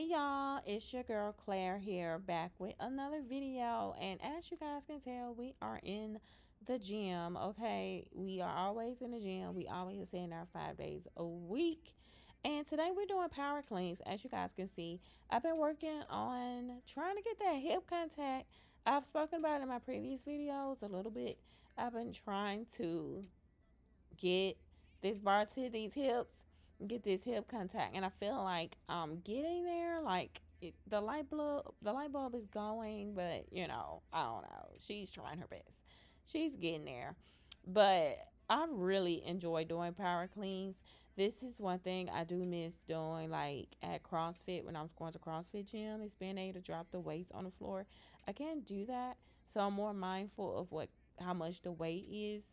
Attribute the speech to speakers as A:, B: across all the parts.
A: y'all, it's your girl Claire here, back with another video. And as you guys can tell, we are in the gym. Okay, we are always in the gym. We always in our 5 days a week. And today we're doing power cleans. As you guys can see, I've been working on trying to get that hip contact. I've spoken about it in my previous videos a little bit. I've been trying to get this bar to these hips, get this hip contact, and I feel like I'm getting there. Like the light bulb is going, but I don't know. She's trying her best. She's getting there, but I really enjoy doing power cleans. This is one thing I do miss doing, like at CrossFit when I was going to CrossFit gym, is being able to drop the weights on the floor. I can't do that, so I'm more mindful of how much the weight is.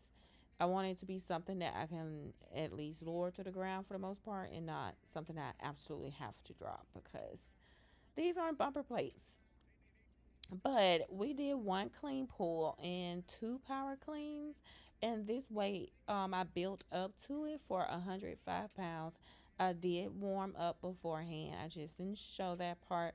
A: I want it to be something that I can at least lower to the ground for the most part, and not something that I absolutely have to drop, because these aren't bumper plates. But we did one clean pull and two power cleans, and this weight I built up to it for 105 pounds. I did warm up beforehand. I just didn't show that part.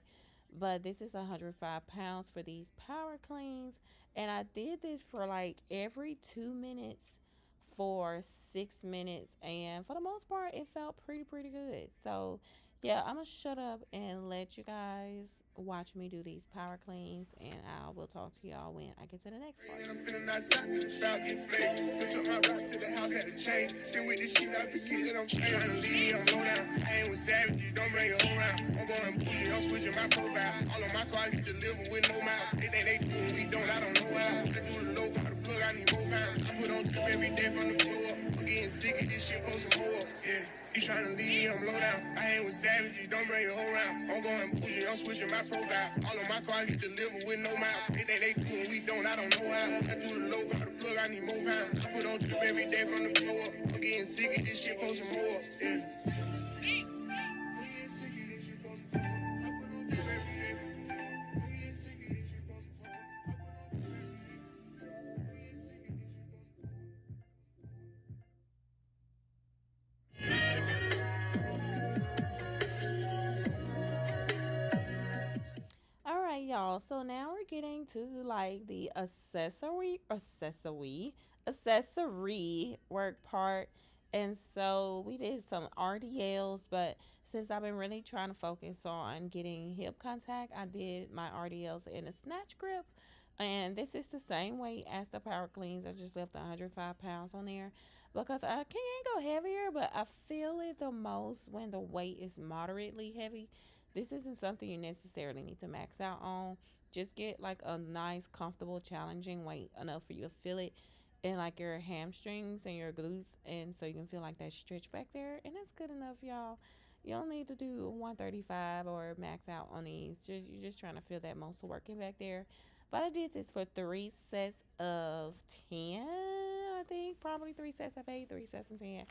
A: But this is 105 pounds for these power cleans. And I did this for like every 2 minutes for 6 minutes. And for the most part, it felt pretty good. So yeah, I'm gonna shut up and let you guys watch me do these power cleans, and I will talk to y'all when I get to the next part.
B: I'm feeling outside to the south, get flamed. Switch up my route to the house, had to change. Still with this shit, I forget that I'm trying to leave, I'm low down. I ain't with savages, don't bring it around. I'm going bougie, I'm switching my profile. All of my cars, you deliver with no mouth. They think they do, we don't, I don't know how. I do the low, got the plug, I need more pounds. I put on drip every day from the floor. I'm getting sick of this shit, post some more. Yeah, you trying to leave, I'm low down. I ain't with savages, don't bring it around. I'm going bougie, I'm switching my profile. All of my cars, you deliver with no mouth. They think they do, we don't, I don't know how. I do the low, got the plug, I need more pounds. I put on drip every day from the floor. I'm getting sick of this shit, post some more. Yeah.
A: All right, y'all. So now we're getting to like the accessory work part. And so we did some RDLs, but since I've been really trying to focus on getting hip contact, I did my RDLs in a snatch grip. And this is the same weight as the power cleans. I just left 105 pounds on there because I can't go heavier, but I feel it the most when the weight is moderately heavy. This isn't something you necessarily need to max out on. Just get like a nice, comfortable, challenging weight enough for you to feel it in like your hamstrings and your glutes, and so you can feel like that stretch back there, and that's good enough, y'all. You don't need to do 135 or max out on these. You're just trying to feel that muscle working back there. But I did this for 3 sets of 10. I think probably 3 sets of 8, 3 sets of 10.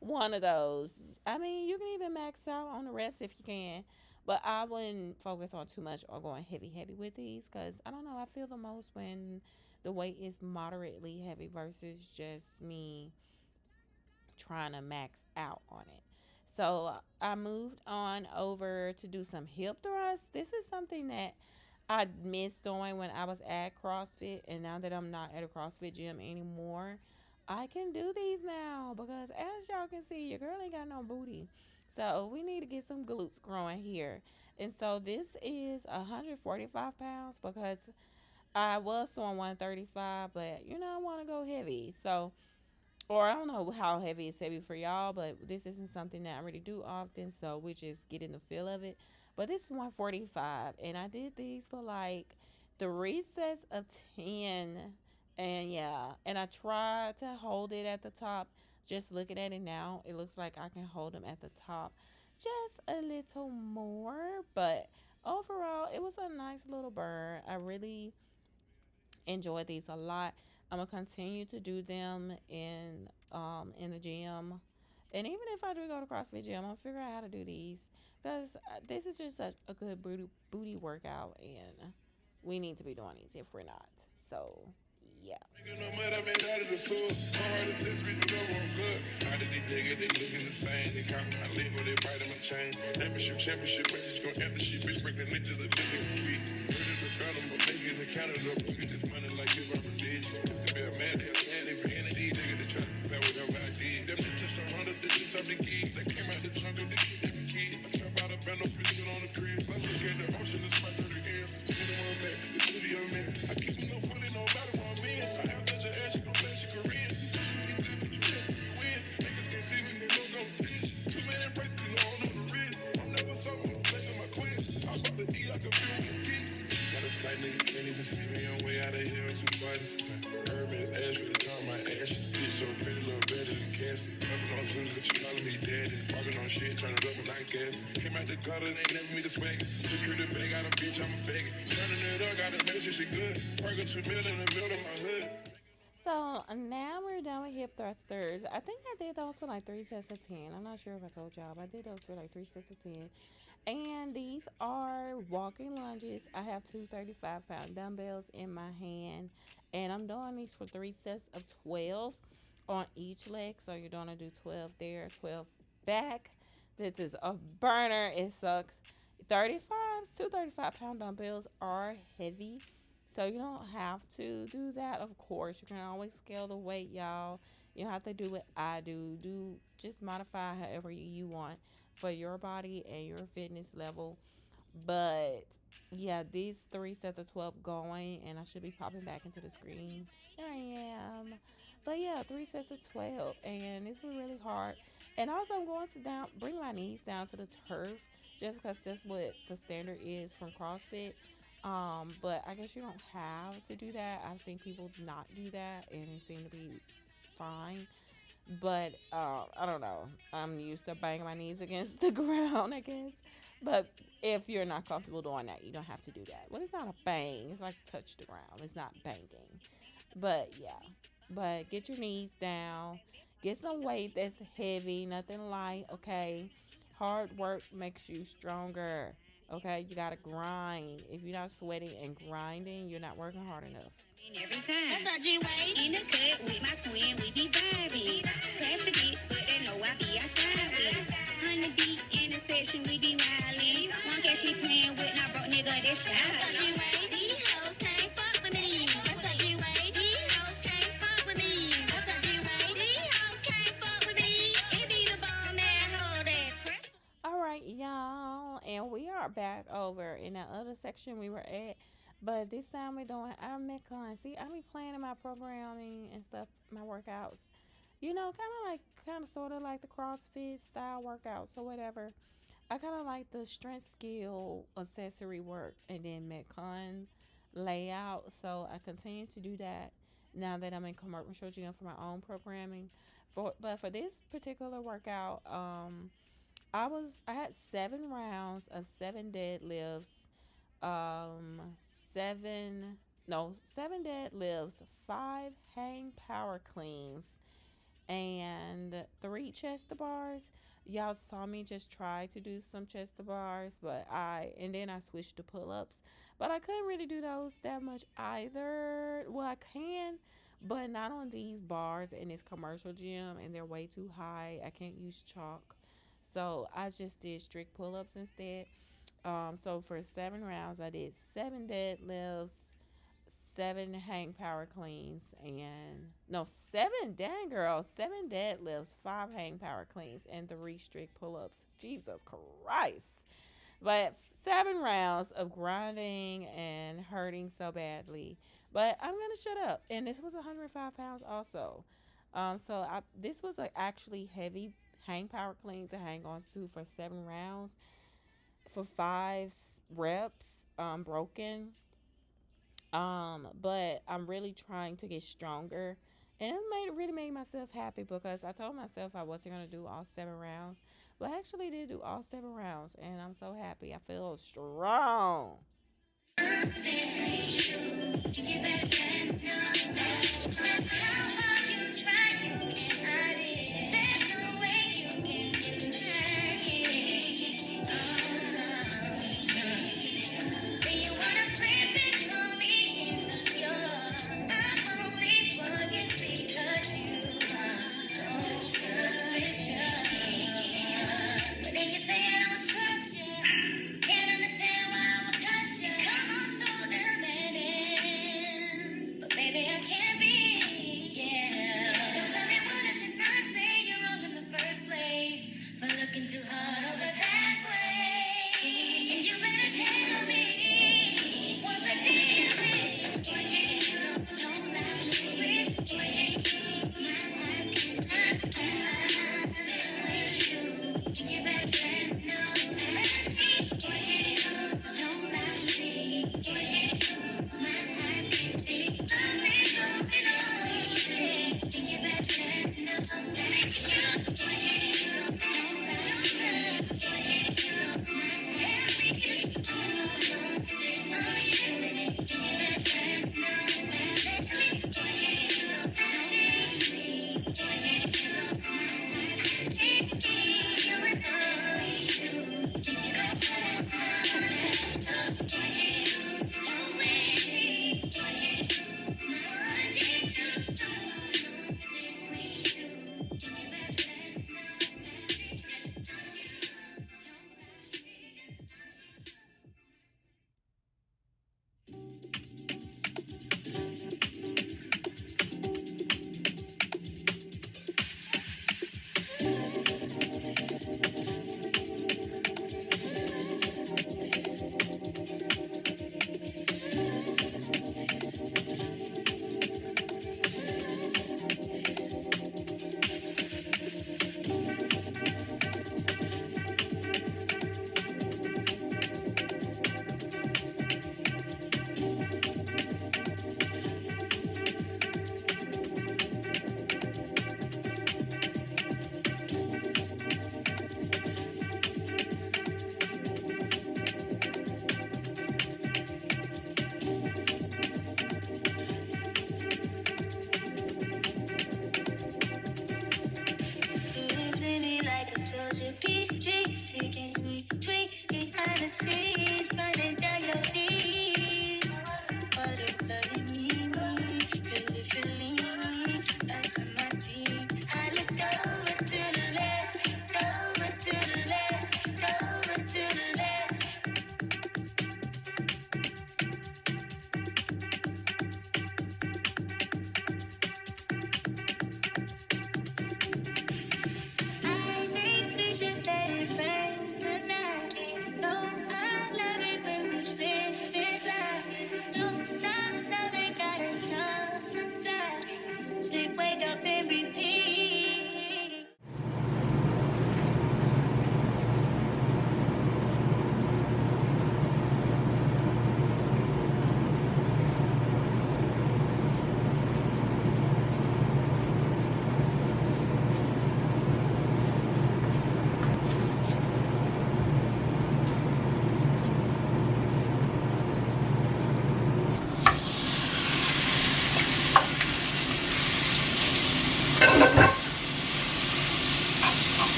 A: One of those. I mean, you can even max out on the reps if you can, but I wouldn't focus on too much or going heavy with these, because I don't know. I feel the most when the weight is moderately heavy versus just me trying to max out on it. So I moved on over to do some hip thrusts. This is something that I missed doing when I was at CrossFit, and now that I'm not at a CrossFit gym anymore, I can do these now, because as y'all can see, your girl ain't got no booty. So we need to get some glutes growing here. And so this is 145 pounds, because I was doing 135, but I want to go heavy. So, or I don't know how heavy is heavy for y'all, but this isn't something that I really do often, so we just get in the feel of it. But this is 145, and I did these for like 3 sets of 10. And yeah, and I tried to hold it at the top. Just looking at it now, it looks like I can hold them at the top just a little more. But overall, it was a nice little burn. I really enjoyed these a lot. I'm gonna continue to do them in the gym, and even if I do go to CrossFit gym, I'll figure out how to do these, because this is just such a good booty workout, and we need to be doing these if we're not. So yeah.
B: nigga, they looking the same. They call my lingo, they bite on my chain. Championship, bitches gon' empty shit. Bitch breaking into the living key. Heard of the phantom, but making the counter up. Get this money like if I'm religious. To be a man, they're standing for any nigga to try to compare whatever I did. Them bitches are round up the shit off the keys. They came out the jungle, they get every kid. I trap out a band of bitches on the crib. I just get the ocean and smack through the air. City one man, the city of men. I keep me no funny, nobody want me. I have touch her ass, she gon' say she Korean. Can't even see me on way out of here. Too far to sky. Urban is ash with the car, my ash. Bitch so pretty, little better than Cassie. Puffin' on Zooms and she calling me daddy. Walking on shit, turn it up and like gas. Came out the gutter, they never me the swag. Security bag, got a bitch, I'm a faggot. Turning it up, got a measure, she good. Working 2 million in the middle of my hood.
A: So now we're done with hip thrusters. I think I did those for like 3 sets of 10. I'm not sure if I told y'all, but I did those for like 3 sets of 10. And these are walking lunges. I have two 35-pound dumbbells in my hand. And I'm doing these for 3 sets of 12 on each leg. So you're going to do 12 there, 12 back. This is a burner. It sucks. 35s, two 35-pound dumbbells are heavy. So you don't have to do that, of course. You can always scale the weight, y'all. You don't have to do what I do. Just modify however you want for your body and your fitness level. But yeah, these 3 sets of 12 going, and I should be popping back into the screen. There I am. But yeah, 3 sets of 12, and this was really hard. And also, I'm going to bring my knees down to the turf, just because that's what the standard is from CrossFit. But I guess you don't have to do that. I've seen people not do that, and it seemed to be fine. But I don't know. I'm used to banging my knees against the ground, I guess. But if you're not comfortable doing that, you don't have to do that. Well, it's not a bang. It's like touch the ground. It's not banging. But yeah. But get your knees down. Get some weight that's heavy, nothing light, okay? Hard work makes you stronger. Okay, you gotta grind. If you're not sweating and grinding, you're not working hard enough.
B: Every time. That's in the cut with my twin, we be vibing. Classy bitch, but they know I be outside with. 100 deep in the session, we be wildin'. One catch me playing with my broke nigga, that's shy. These hoes can't fuck with me. These hoes can't fuck with me. These hoes can't fuck with me. It be the bomb that hold that.
A: All right, y'all, and we are back over in that other section we were at. But this time we're doing our Metcon. See, I be planning my programming and stuff, my workouts. You know, kind of sort of like the CrossFit style workouts or whatever. I kind of like the strength skill accessory work and then Metcon layout. So I continue to do that now that I'm in commercial gym for my own programming. But for this particular workout, I had 7 rounds of 7 deadlifts, 7 deadlifts, 5 hang power cleans, and 3 chest to bars. Y'all saw me just try to do some chest to bars, and then I switched to pull-ups. But I couldn't really do those that much either. Well, I can, but not on these bars in this commercial gym, and they're way too high. I can't use chalk. So I just did strict pull-ups instead. So for 7 rounds, I did 7 deadlifts, 7 hang power cleans, 7 deadlifts, 5 hang power cleans, and 3 strict pull-ups. Jesus Christ. But 7 rounds of grinding and hurting so badly. But I'm going to shut up. And this was 105 pounds also. This was actually heavy hang power clean to hang on to for 7 rounds. For 5 reps, broken. But I'm really trying to get stronger. And it really made myself happy because I told myself I wasn't going to do all 7 rounds. But I actually did do all 7 rounds. And I'm so happy. I feel strong.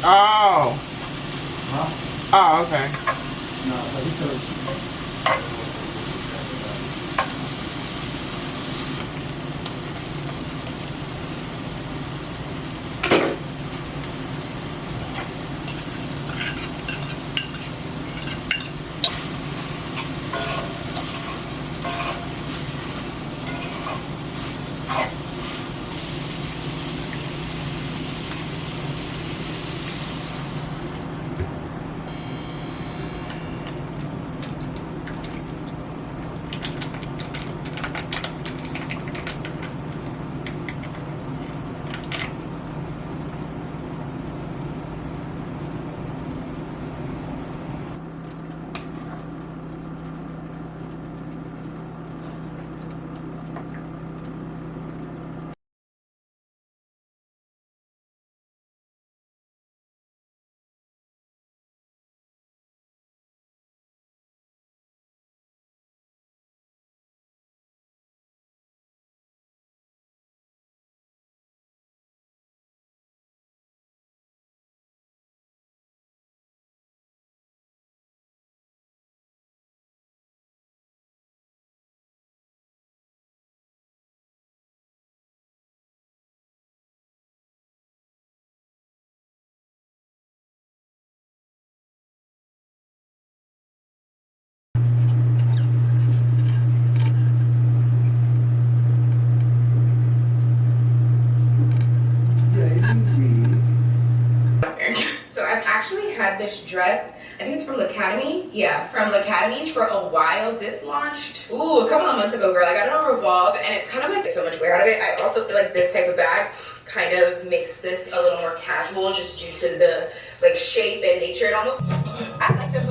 B: Oh.
C: Huh?
B: Oh, okay.
C: No, but because
D: So I've actually had this dress, I think it's from L'Academy. Yeah, from L'Academy for a while. This launched, a couple of months ago, girl. I got it on Revolve, and it's kind of like so much wear out of it. I also feel like this type of bag kind of makes this a little more casual just due to the like shape and nature. It almost, I like this